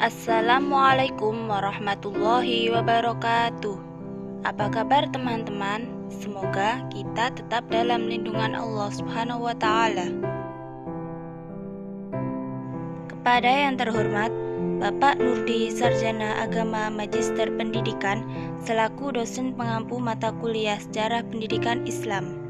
Assalamualaikum warahmatullahi wabarakatuh. Apa kabar teman-teman? Semoga kita tetap dalam lindungan Allah Subhanahu wa Ta'ala. Kepada yang terhormat Bapak Nurdi, Sarjana Agama Magister Pendidikan, selaku dosen pengampu mata kuliah Sejarah Pendidikan Islam.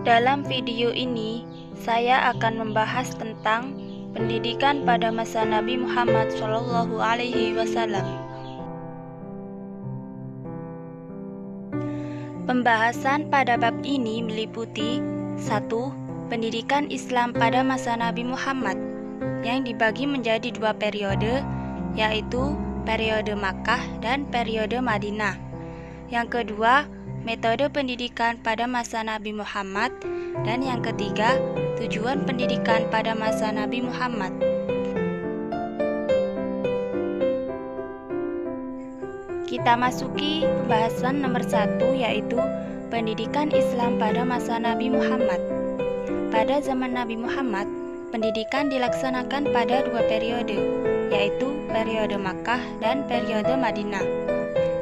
Dalam video ini, saya akan membahas tentang pendidikan pada masa Nabi Muhammad SAW. Pembahasan pada bab ini meliputi 1. Pendidikan Islam pada masa Nabi Muhammad yang dibagi menjadi 2 periode, yaitu periode Makkah dan periode Madinah. Yang kedua, metode pendidikan pada masa Nabi Muhammad, dan yang ketiga, tujuan pendidikan pada masa Nabi Muhammad. Kita masuki pembahasan nomor 1, yaitu pendidikan Islam pada masa Nabi Muhammad. Pada zaman Nabi Muhammad, pendidikan dilaksanakan pada 2 periode, yaitu periode Makkah dan periode Madinah.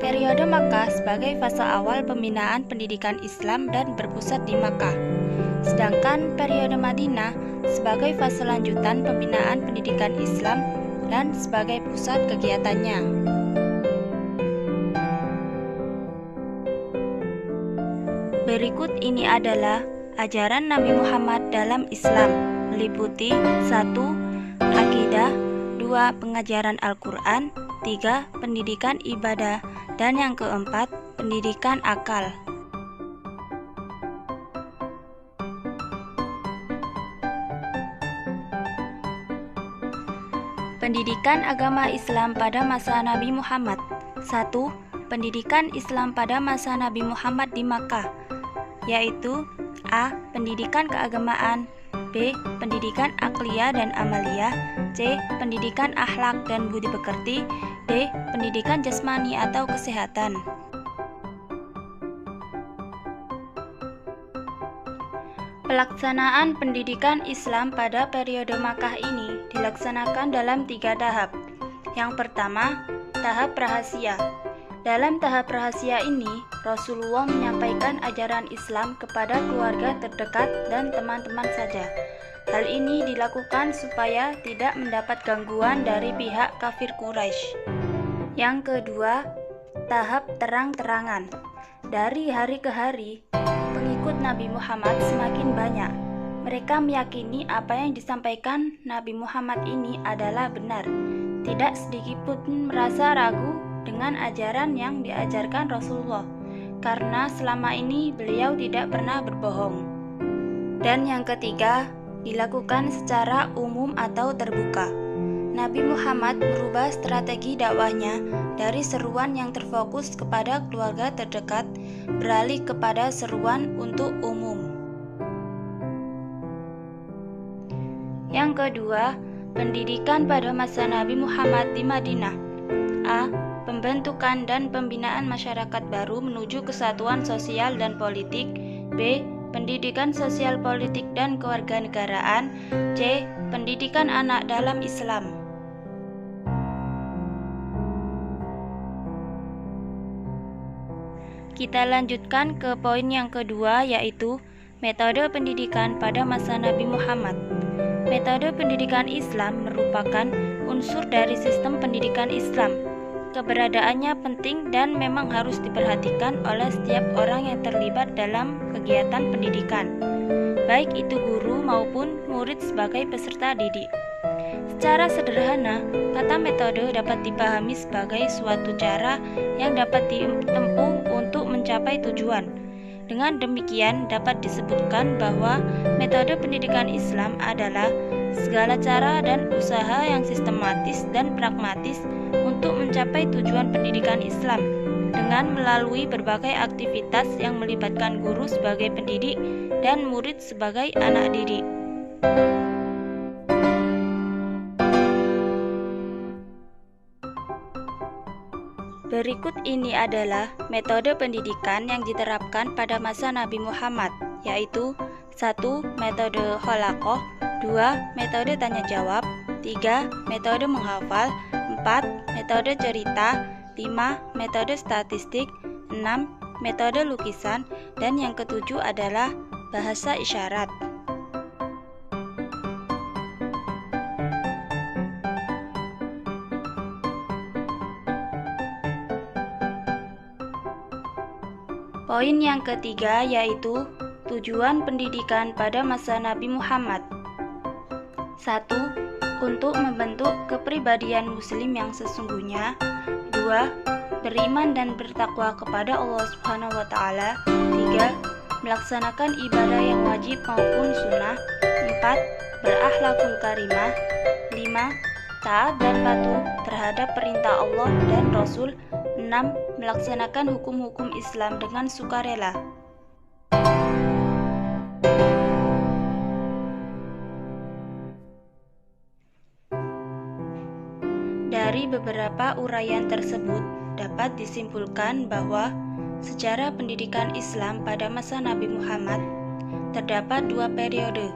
Periode Makkah sebagai fase awal pembinaan pendidikan Islam dan berpusat di Makkah. Sedangkan periode Madinah sebagai fase lanjutan pembinaan pendidikan Islam dan sebagai pusat kegiatannya. Berikut ini adalah ajaran Nabi Muhammad dalam Islam, meliputi 1. Akidah, 2. Pengajaran Al-Quran, 3. Pendidikan ibadah, dan yang keempat, pendidikan akal. Pendidikan agama Islam pada masa Nabi Muhammad. 1. Pendidikan Islam pada masa Nabi Muhammad di Makkah, yaitu A. Pendidikan keagamaan, B. Pendidikan akliyah dan amaliyah, C. Pendidikan akhlak dan budi pekerti, D. Pendidikan jasmani atau kesehatan. Pelaksanaan pendidikan Islam pada periode Makkah ini dilaksanakan dalam 3 tahap. Yang pertama, tahap rahasia. Dalam tahap rahasia ini, Rasulullah menyampaikan ajaran Islam kepada keluarga terdekat dan teman-teman saja. Hal ini dilakukan supaya tidak mendapat gangguan dari pihak kafir Quraisy. Yang kedua, tahap terang-terangan. Dari hari ke hari, pengikut Nabi Muhammad semakin banyak. Mereka meyakini apa yang disampaikan Nabi Muhammad ini adalah benar. Tidak sedikit pun merasa ragu dengan ajaran yang diajarkan Rasulullah, karena selama ini beliau tidak pernah berbohong. Dan yang ketiga, dilakukan secara umum atau terbuka. Nabi Muhammad merubah strategi dakwahnya dari seruan yang terfokus kepada keluarga terdekat beralih kepada seruan untuk umum. Yang kedua, pendidikan pada masa Nabi Muhammad di Madinah. A. Pembentukan dan pembinaan masyarakat baru menuju kesatuan sosial dan politik. B. Pendidikan sosial politik dan kewarganegaraan. C. Pendidikan anak dalam Islam. Kita lanjutkan ke poin yang kedua, yaitu metode pendidikan pada masa Nabi Muhammad. Metode pendidikan Islam merupakan unsur dari sistem pendidikan Islam. Keberadaannya penting dan memang harus diperhatikan oleh setiap orang yang terlibat dalam kegiatan pendidikan, baik itu guru maupun murid sebagai peserta didik. Secara sederhana, kata metode dapat dipahami sebagai suatu cara yang dapat ditempuh untuk mencapai tujuan. Dengan demikian, dapat disebutkan bahwa metode pendidikan Islam adalah segala cara dan usaha yang sistematis dan pragmatis untuk mencapai tujuan pendidikan Islam dengan melalui berbagai aktivitas yang melibatkan guru sebagai pendidik dan murid sebagai anak didik. Berikut ini adalah metode pendidikan yang diterapkan pada masa Nabi Muhammad, yaitu 1. Metode Kholaqoh, 2. Metode tanya jawab, 3. Metode menghafal. 4. Metode cerita. 5. Metode statistik. 6. Metode lukisan. Dan yang ketujuh adalah bahasa isyarat. Poin yang ketiga yaitu tujuan pendidikan pada masa Nabi Muhammad. 1. Untuk membentuk kepribadian muslim yang sesungguhnya. 2. Beriman dan bertakwa kepada Allah Subhanahu wa taala. 3. Melaksanakan ibadah yang wajib maupun sunnah. 4. Berakhlakul karimah. 5. Taat dan patuh terhadap perintah Allah dan Rasul. 6. Melaksanakan hukum-hukum Islam dengan sukarela. Dari beberapa uraian tersebut dapat disimpulkan bahwa sejarah pendidikan Islam pada masa Nabi Muhammad terdapat dua periode,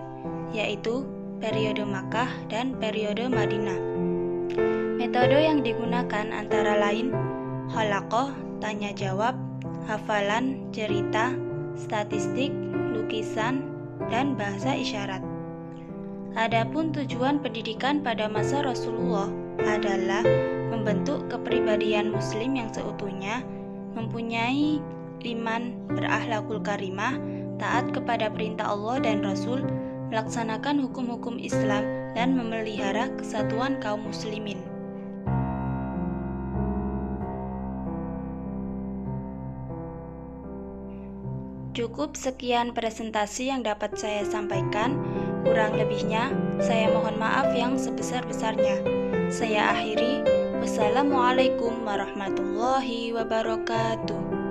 yaitu periode Makkah dan periode Madinah. Metode yang digunakan antara lain halaqah, tanya jawab, hafalan, cerita, statistik, lukisan, dan bahasa isyarat. Adapun tujuan pendidikan pada masa Rasulullah adalah membentuk kepribadian muslim yang seutuhnya, mempunyai iman, berakhlakul karimah, taat kepada perintah Allah dan Rasul, melaksanakan hukum-hukum Islam, dan memelihara kesatuan kaum muslimin. Cukup sekian presentasi yang dapat saya sampaikan. Kurang lebihnya, saya mohon maaf yang sebesar-besarnya. Saya akhiri. Wassalamualaikum warahmatullahi wabarakatuh.